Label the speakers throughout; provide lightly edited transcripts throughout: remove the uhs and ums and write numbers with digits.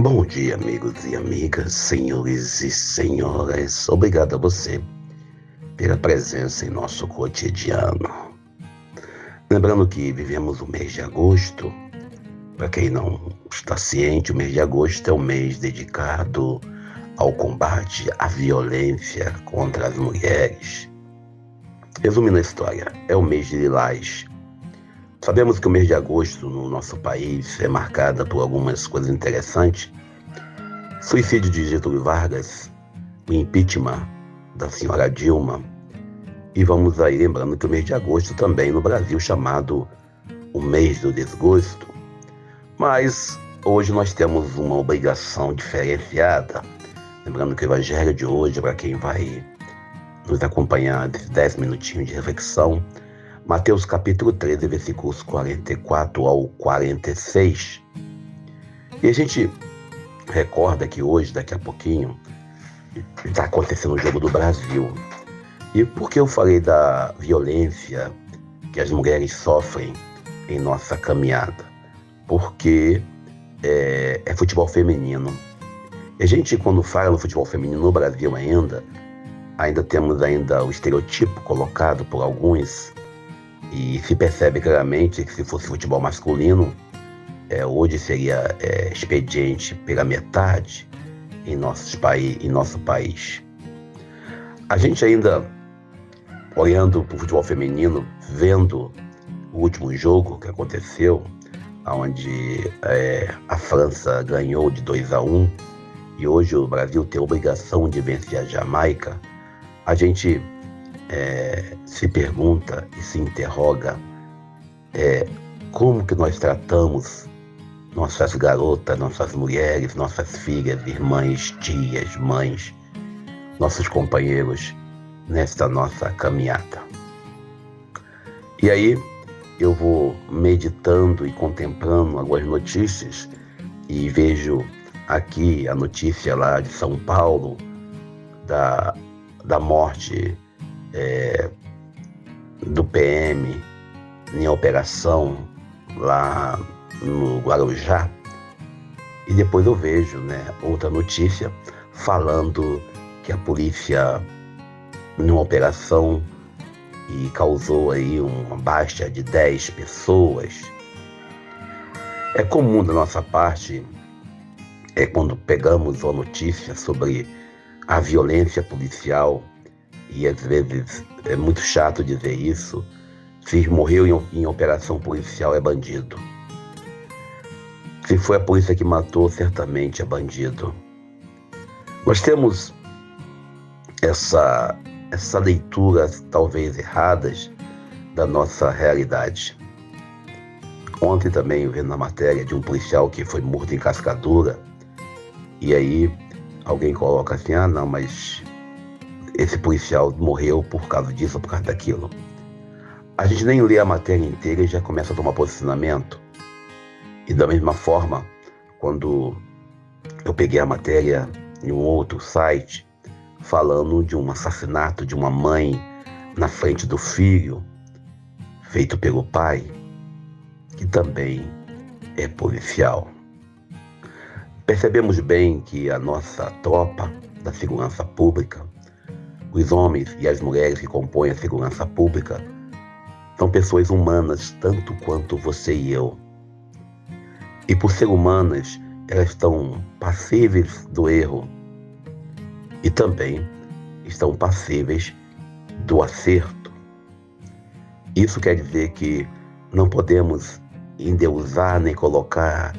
Speaker 1: Bom dia, amigos e amigas, senhores e senhoras. Obrigado a você pela presença em nosso cotidiano. Lembrando que vivemos o mês de agosto. Para quem não está ciente, o mês de agosto é o mês dedicado ao combate à violência contra as mulheres. Resumindo a história, é o mês de Lilás. Sabemos que o mês de agosto no nosso país é marcado por algumas coisas interessantes. Suicídio de Getúlio Vargas, o impeachment da senhora Dilma. E vamos aí lembrando que o mês de agosto também no Brasil chamado o mês do desgosto. Mas hoje nós temos uma obrigação diferenciada. Lembrando que o evangelho de hoje, para quem vai nos acompanhar desses 10 minutinhos de reflexão, Mateus capítulo 13, versículos 44 ao 46. E a gente recorda que hoje, daqui a pouquinho, está acontecendo o Jogo do Brasil. E por que eu falei da violência que as mulheres sofrem em nossa caminhada? Porque é futebol feminino. E a gente, quando fala no futebol feminino no Brasil ainda temos o estereotipo colocado por alguns. E se percebe claramente que se fosse futebol masculino, hoje seria expediente pela metade em nosso país. A gente ainda, olhando para o futebol feminino, vendo o último jogo que aconteceu, onde a França ganhou de 2-1, e hoje o Brasil tem a obrigação de vencer a Jamaica, a gente se pergunta e se interroga como que nós tratamos nossas garotas, nossas mulheres, nossas filhas, irmãs, tias, mães, nossos companheiros nesta nossa caminhada. E aí eu vou meditando e contemplando algumas notícias e vejo aqui a notícia lá de São Paulo da morte do PM em operação lá no Guarujá. E depois eu vejo outra notícia falando que a polícia, numa operação, e causou aí uma baixa de 10 pessoas. É comum da nossa parte, quando pegamos uma notícia sobre a violência policial, e às vezes é muito chato dizer isso, se morreu em operação policial é bandido. Se foi a polícia que matou, certamente é bandido. Nós temos essa leitura, talvez erradas, da nossa realidade. Ontem também, vendo a matéria de um policial que foi morto em Cascadura, e aí alguém coloca assim, não, mas esse policial morreu por causa disso ou por causa daquilo. A gente nem lê a matéria inteira e já começa a tomar posicionamento. E da mesma forma, quando eu peguei a matéria em um outro site, falando de um assassinato de uma mãe na frente do filho, feito pelo pai, que também é policial. Percebemos bem que a nossa tropa da segurança pública, os homens e as mulheres que compõem a segurança pública, são pessoas humanas, tanto quanto você e eu. E por ser humanas, elas estão passíveis do erro e também estão passíveis do acerto. Isso quer dizer que não podemos endeusar nem colocar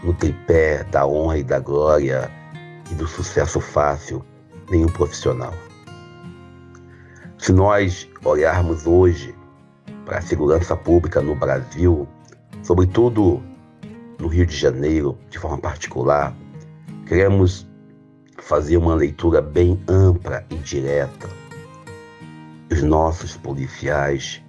Speaker 1: no tripé da honra e da glória e do sucesso fácil nenhum profissional. Se nós olharmos hoje para a segurança pública no Brasil, sobretudo no Rio de Janeiro, de forma particular, queremos fazer uma leitura bem ampla e direta. Os nossos policiais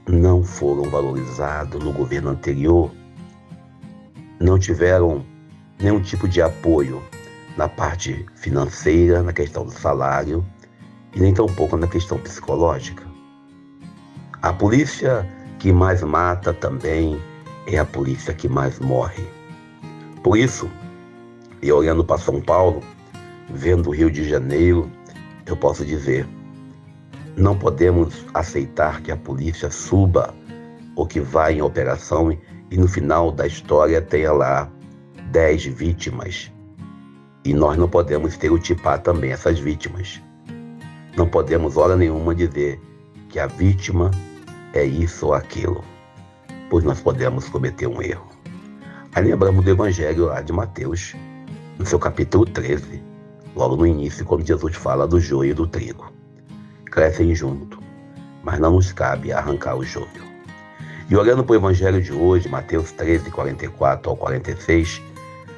Speaker 1: não foram valorizados no governo anterior, não tiveram nenhum tipo de apoio na parte financeira, na questão do salário, e nem tampouco na questão psicológica. A polícia que mais mata também é a polícia que mais morre. Por isso, E olhando para São Paulo, vendo o Rio de Janeiro, eu posso dizer, não podemos aceitar que a polícia suba ou que vá em operação e no final da história tenha lá 10 vítimas. E nós não podemos estereotipar também essas vítimas. Não podemos, hora nenhuma, dizer que a vítima é isso ou aquilo, pois nós podemos cometer um erro. Aí lembramos do Evangelho lá de Mateus, no seu capítulo 13, logo no início, quando Jesus fala do joio e do trigo. Crescem junto, mas não nos cabe arrancar o joio. E olhando para o Evangelho de hoje, Mateus 13, 44 ao 46,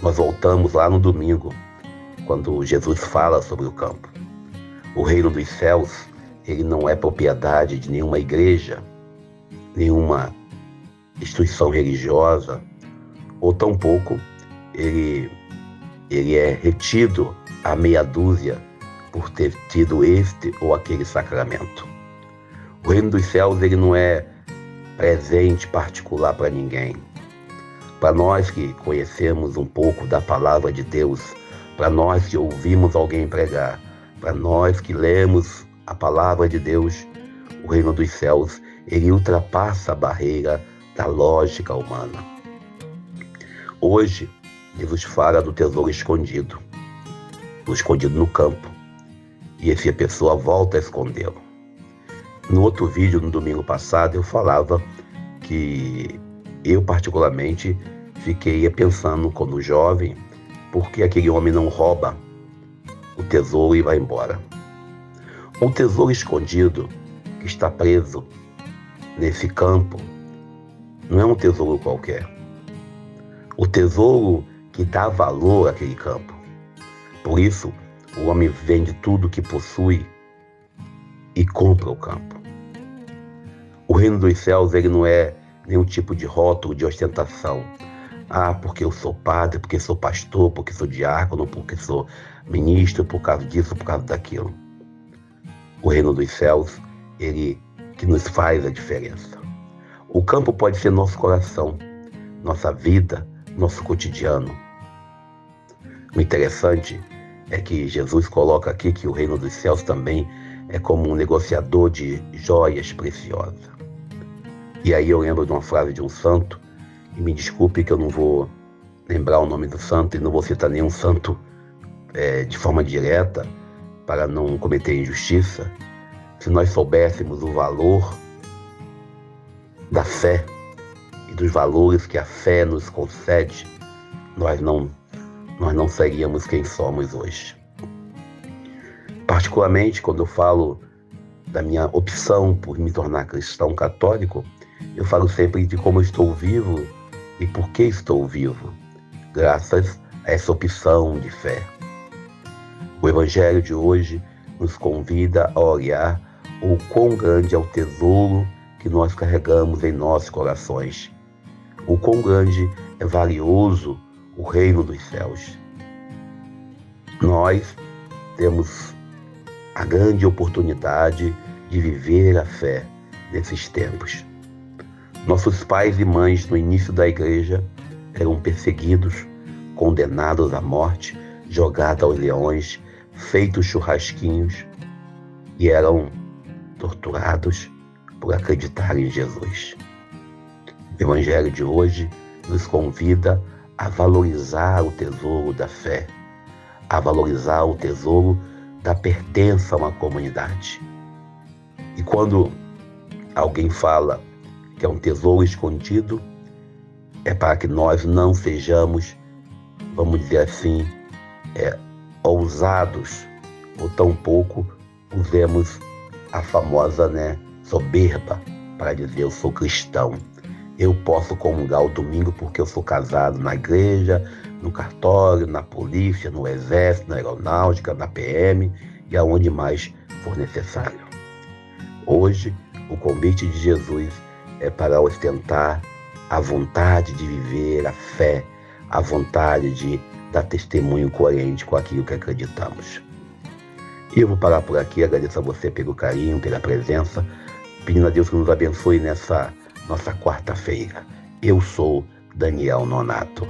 Speaker 1: nós voltamos lá no domingo, quando Jesus fala sobre o campo. O reino dos céus, ele não é propriedade de nenhuma igreja, nenhuma instituição religiosa, ou tampouco ele é retido a meia dúzia por ter tido este ou aquele sacramento. O reino dos céus, ele não é presente particular para ninguém. Para nós que conhecemos um pouco da palavra de Deus, para nós que ouvimos alguém pregar, para nós que lemos a palavra de Deus, o reino dos céus, ele ultrapassa a barreira da lógica humana. Hoje, Jesus fala do tesouro escondido no campo, e essa pessoa volta a escondê-lo. No outro vídeo, no domingo passado, eu falava que eu particularmente fiquei pensando quando jovem, por que aquele homem não rouba o tesouro e vai embora. O tesouro escondido que está preso nesse campo não é um tesouro qualquer. O tesouro que dá valor àquele campo. Por isso, o homem vende tudo que possui e compra o campo. O reino dos céus, ele não é nenhum tipo de rótulo de ostentação. Ah, porque eu sou padre, porque sou pastor, porque sou diácono, porque sou ministro, por causa disso, por causa daquilo. O reino dos céus, ele que nos faz a diferença. O campo pode ser nosso coração, nossa vida, nosso cotidiano. O interessante é que Jesus coloca aqui que o reino dos céus também é como um negociador de joias preciosas. E aí eu lembro de uma frase de um santo, e me desculpe que eu não vou lembrar o nome do santo e não vou citar nenhum santo de forma direta para não cometer injustiça. Se nós soubéssemos o valor da fé e dos valores que a fé nos concede, nós não seríamos quem somos hoje. Particularmente, quando eu falo da minha opção por me tornar cristão católico, eu falo sempre de como eu estou vivo e por que estou vivo, graças a essa opção de fé. O Evangelho de hoje nos convida a olhar o quão grande é o tesouro que nós carregamos em nossos corações, o quão grande é valioso o reino dos céus. Nós temos a grande oportunidade de viver a fé nesses tempos. Nossos pais e mães no início da igreja eram perseguidos, condenados à morte, jogados aos leões, feitos churrasquinhos e eram torturados por acreditar em Jesus. O Evangelho de hoje nos convida a valorizar o tesouro da fé, a valorizar o tesouro da pertença a uma comunidade. E quando alguém fala que é um tesouro escondido, é para que nós não sejamos, vamos dizer assim, ousados, ou tampouco usemos a famosa soberba para dizer eu sou cristão. Eu posso comungar o domingo porque eu sou casado na igreja, no cartório, na polícia, no exército, na aeronáutica, na PM e aonde mais for necessário. Hoje, o convite de Jesus é para ostentar a vontade de viver a fé, a vontade de dar testemunho coerente com aquilo que acreditamos. E eu vou parar por aqui, agradeço a você pelo carinho, pela presença, pedindo a Deus que nos abençoe nessa nossa quarta-feira. Eu sou Daniel Nonato.